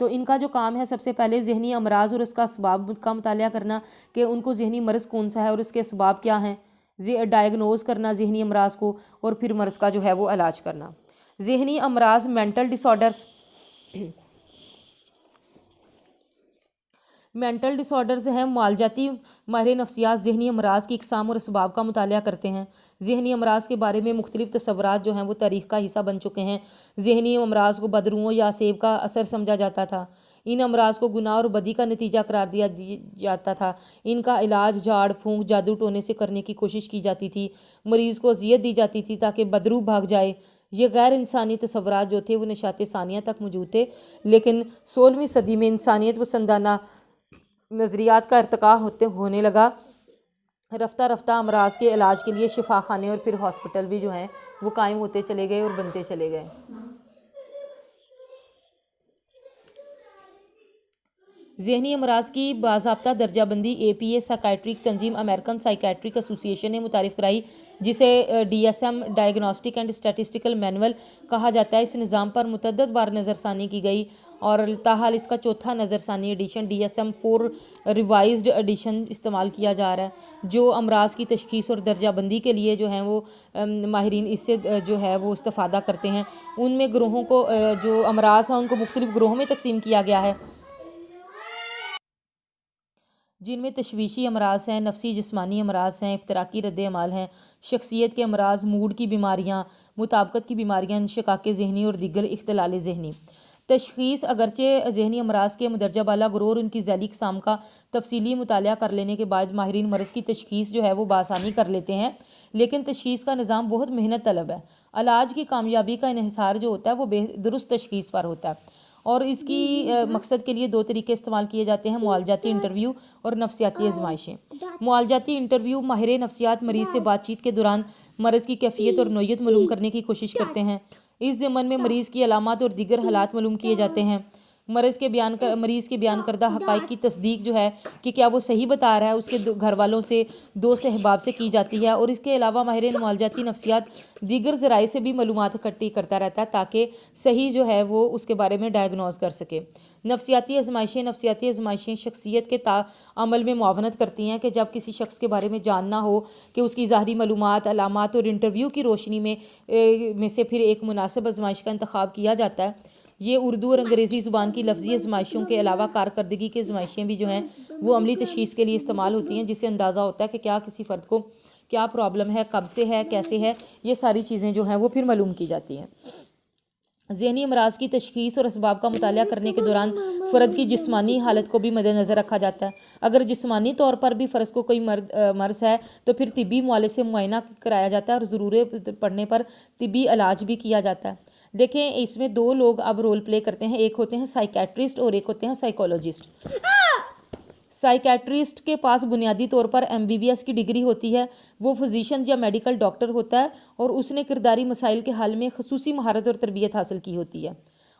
تو ان کا جو کام ہے سب سے پہلے ذہنی امراض اور اس کا اسباب کا مطالعہ کرنا کہ ان کو ذہنی مرض کون سا ہے اور اس کے اسباب کیا ہیں، ڈائگنوز کرنا ذہنی امراض کو، اور پھر مرض کا جو ہے وہ علاج کرنا۔ ذہنی امراض مینٹل ڈس آرڈرز ہیں۔ معالجاتی ماہر نفسیات ذہنی امراض کی اقسام اور اسباب کا مطالعہ کرتے ہیں۔ ذہنی امراض کے بارے میں مختلف تصورات جو ہیں وہ تاریخ کا حصہ بن چکے ہیں۔ ذہنی امراض کو بدروؤں یا عصیب کا اثر سمجھا جاتا تھا۔ ان امراض کو گناہ اور بدی کا نتیجہ قرار دیا جاتا تھا۔ ان کا علاج جھاڑ پھونک، جادو ٹونے سے کرنے کی کوشش کی جاتی تھی۔ مریض کو اذیت دی جاتی تھی تاکہ بدرو بھاگ جائے۔ یہ غیر انسانی تصورات جو تھے وہ نشاط ثانیہ تک موجود تھے، لیکن 16ویں صدی میں انسانیت پسندانہ نظریات کا ارتقاء ہونے لگا۔ رفتہ رفتہ امراض کے علاج کے لیے شفا خانے اور پھر ہاسپٹل بھی جو ہیں وہ قائم ہوتے چلے گئے اور بنتے چلے گئے۔ ذہنی امراض کی باضابطہ درجہ بندی اے پی اے سائیکیٹرک تنظیم امریکن سائیکیٹرک ایسوسی ایشن نے متعارف کرائی، جسے DSM diagnostic and statistical manual کہا جاتا ہے۔ اس نظام پر متعدد بار نظر ثانی کی گئی اور تاحال اس کا چوتھا نظر ثانی ایڈیشن DSM-4 ریوائزڈ ایڈیشن استعمال کیا جا رہا ہے، جو امراض کی تشخیص اور درجہ بندی کے لیے جو ہیں وہ ماہرین اس سے جو ہے وہ استفادہ کرتے ہیں۔ ان میں گروہوں کو جو امراض ہیں ان کو مختلف گروہوں میں تقسیم کیا گیا ہے، جن میں تشویشی امراض ہیں، نفسی جسمانی امراض ہیں، افتراقی رد عمل ہیں، شخصیت کے امراض، موڈ کی بیماریاں، مطابقت کی بیماریاں، انشقاق ذہنی اور دیگر اختلال ذہنی۔ تشخیص اگرچہ ذہنی امراض کے مندرجہ بالا گروہ اور ان کی ذیلی اقسام کا تفصیلی مطالعہ کر لینے کے بعد ماہرین مرض کی تشخیص جو ہے وہ بآسانی کر لیتے ہیں، لیکن تشخیص کا نظام بہت محنت طلب ہے۔ علاج کی کامیابی کا انحصار جو ہوتا ہے وہ درست تشخیص پر ہوتا ہے، اور اس کی مقصد کے لیے 2 طریقے استعمال کیے جاتے ہیں: معالجاتی انٹرویو اور نفسیاتی آزمائشیں۔ معالجاتی انٹرویو ماہر نفسیات مریض سے بات چیت کے دوران مرض کی کیفیت اور نوعیت معلوم کرنے کی کوشش کرتے ہیں۔ اس ضمن میں مریض کی علامات اور دیگر حالات معلوم کیے جاتے ہیں۔ مریض کے بیان کردہ حقائق کی تصدیق جو ہے کہ کیا وہ صحیح بتا رہا ہے اس کے گھر والوں سے، دوست احباب سے کی جاتی ہے، اور اس کے علاوہ ماہر معالجاتی نفسیات دیگر ذرائع سے بھی معلومات اکٹھی کرتا رہتا ہے تاکہ صحیح جو ہے وہ اس کے بارے میں ڈائگنوز کر سکے۔ نفسیاتی آزمائشیں شخصیت کے عمل میں معاونت کرتی ہیں کہ جب کسی شخص کے بارے میں جاننا ہو کہ اس کی ظاہری معلومات، علامات اور انٹرویو کی روشنی میں سے پھر ایک مناسب آزمائش کا انتخاب کیا جاتا ہے۔ یہ اردو اور انگریزی زبان کی لفظی آزمائشوں کے علاوہ کارکردگی کی آزمائشیں بھی جو ہیں وہ عملی تشخیص کے لیے استعمال ہوتی ہیں، جس سے اندازہ ہوتا ہے کہ کیا کسی فرد کو کیا پرابلم ہے، کب سے ہے، کیسے ہے، یہ ساری چیزیں جو ہیں وہ پھر معلوم کی جاتی ہیں۔ ذہنی امراض کی تشخیص اور اسباب کا مطالعہ کرنے کے دوران فرد کی جسمانی حالت کو بھی مد نظر رکھا جاتا ہے۔ اگر جسمانی طور پر بھی فرد کو کوئی مرض ہے تو پھر طبی معالجے سے معائنہ کرایا جاتا ہے اور ضرورت پڑنے پر طبی علاج بھی کیا جاتا ہے۔ دیکھیں اس میں 2 لوگ اب رول پلے کرتے ہیں، ایک ہوتے ہیں سائیکیٹرسٹ اور ایک ہوتے ہیں سائیکولوجسٹ۔ سائیکیٹرسٹ کے پاس بنیادی طور پر MBBS کی ڈگری ہوتی ہے، وہ فزیشین یا میڈیکل ڈاکٹر ہوتا ہے اور اس نے کرداری مسائل کے حل میں خصوصی مہارت اور تربیت حاصل کی ہوتی ہے،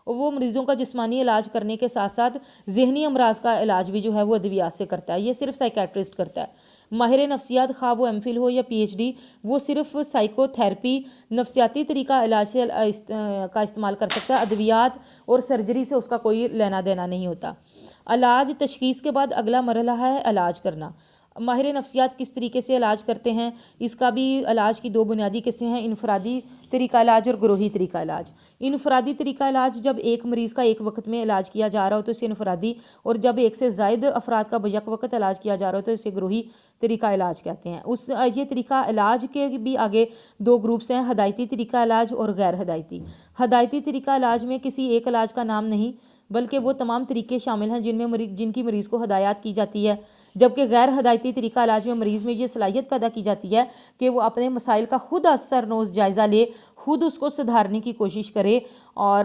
اور وہ مریضوں کا جسمانی علاج کرنے کے ساتھ ساتھ ذہنی امراض کا علاج بھی جو ہے وہ ادویات سے کرتا ہے۔ یہ صرف سائیکیٹرسٹ کرتا ہے۔ ماہر نفسیات خواہ وہ MPhil ہو یا PhD، وہ صرف سائیکو تھیراپی، نفسیاتی طریقہ علاج سے کا استعمال کر سکتا ہے، ادویات اور سرجری سے اس کا کوئی لینا دینا نہیں ہوتا۔ علاج تشخیص کے بعد اگلا مرحلہ ہے علاج کرنا۔ ماہر نفسیات کس طریقے سے علاج کرتے ہیں، اس کا بھی علاج کی 2 بنیادی قسمیں ہیں: انفرادی طریقہ علاج اور گروہی طریقہ علاج۔ انفرادی طریقہ علاج جب ایک مریض کا ایک وقت میں علاج کیا جا رہا ہو تو اسے انفرادی، اور جب ایک سے زائد افراد کا بیک وقت علاج کیا جا رہا ہو تو اسے گروہی طریقہ علاج کہتے ہیں۔ یہ طریقہ علاج کے بھی آگے 2 گروپس ہیں: ہدایتی طریقہ علاج اور غیر ہدایتی۔ ہدایتی طریقہ علاج میں کسی ایک علاج کا نام نہیں بلکہ وہ تمام طریقے شامل ہیں جن کی مریض کو ہدایات کی جاتی ہے، جبکہ غیر ہدایتی طریقہ علاج میں مریض میں یہ صلاحیت پیدا کی جاتی ہے کہ وہ اپنے مسائل کا خود اثر نوز جائزہ لے، خود اس کو سدھارنے کی کوشش کرے، اور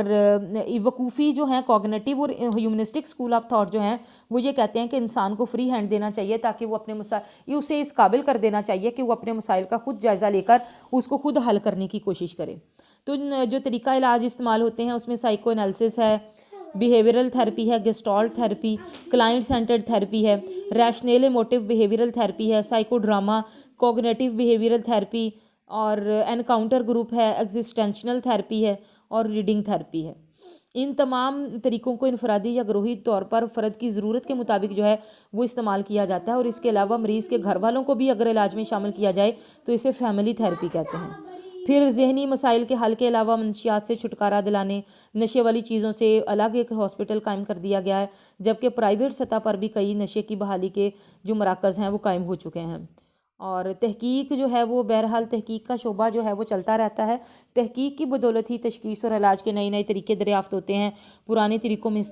وقوفی جو ہیں کوگنیٹیو اور ہیومنسٹک اسکول آف تھاٹ جو ہیں وہ یہ کہتے ہیں کہ انسان کو فری ہینڈ دینا چاہیے تاکہ وہ اپنے مسائل، اسے اس قابل کر دینا چاہیے کہ وہ اپنے مسائل کا خود جائزہ لے کر اس کو خود حل کرنے کی کوشش کرے۔ تو جو طریقہ علاج استعمال ہوتے ہیں اس میں سائیکو انالیسس ہے، بیہیویئرل تھیراپی ہے، gestalt therapy, client centred therapy ہے، ریشنل ایموٹیو بیہیویئرل تھیراپی ہے، psycho drama, cognitive behavioural therapy, اور انکاؤنٹر گروپ ہے، ایگزسٹینشنل تھیراپی ہے، اور ریڈنگ تھیراپی ہے۔ ان تمام طریقوں کو انفرادی یا گروہی طور پر فرد کی ضرورت کے مطابق جو ہے وہ استعمال کیا جاتا ہے، اور اس کے علاوہ مریض کے گھر والوں کو بھی اگر علاج میں شامل کیا جائے تو اسے فیملی تھیراپی کہتے ہیں۔ پھر ذہنی مسائل کے حل کے علاوہ منشیات سے چھٹکارا دلانے، نشے والی چیزوں سے الگ ایک ہاسپٹل قائم کر دیا گیا ہے، جبکہ پرائیویٹ سطح پر بھی کئی نشے کی بحالی کے جو مراکز ہیں وہ قائم ہو چکے ہیں۔ اور تحقیق جو ہے وہ بہرحال تحقیق کا شعبہ جو ہے وہ چلتا رہتا ہے۔ تحقیق کی بدولت ہی تشخیص اور علاج کے نئے نئے طریقے دریافت ہوتے ہیں، پرانے طریقوں میں اس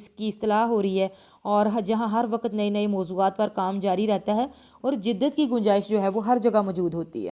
کی اصطلاح ہو رہی ہے، اور جہاں ہر وقت نئے نئے موضوعات پر کام جاری رہتا ہے اور جدت کی گنجائش جو ہے وہ ہر جگہ موجود ہوتی ہے۔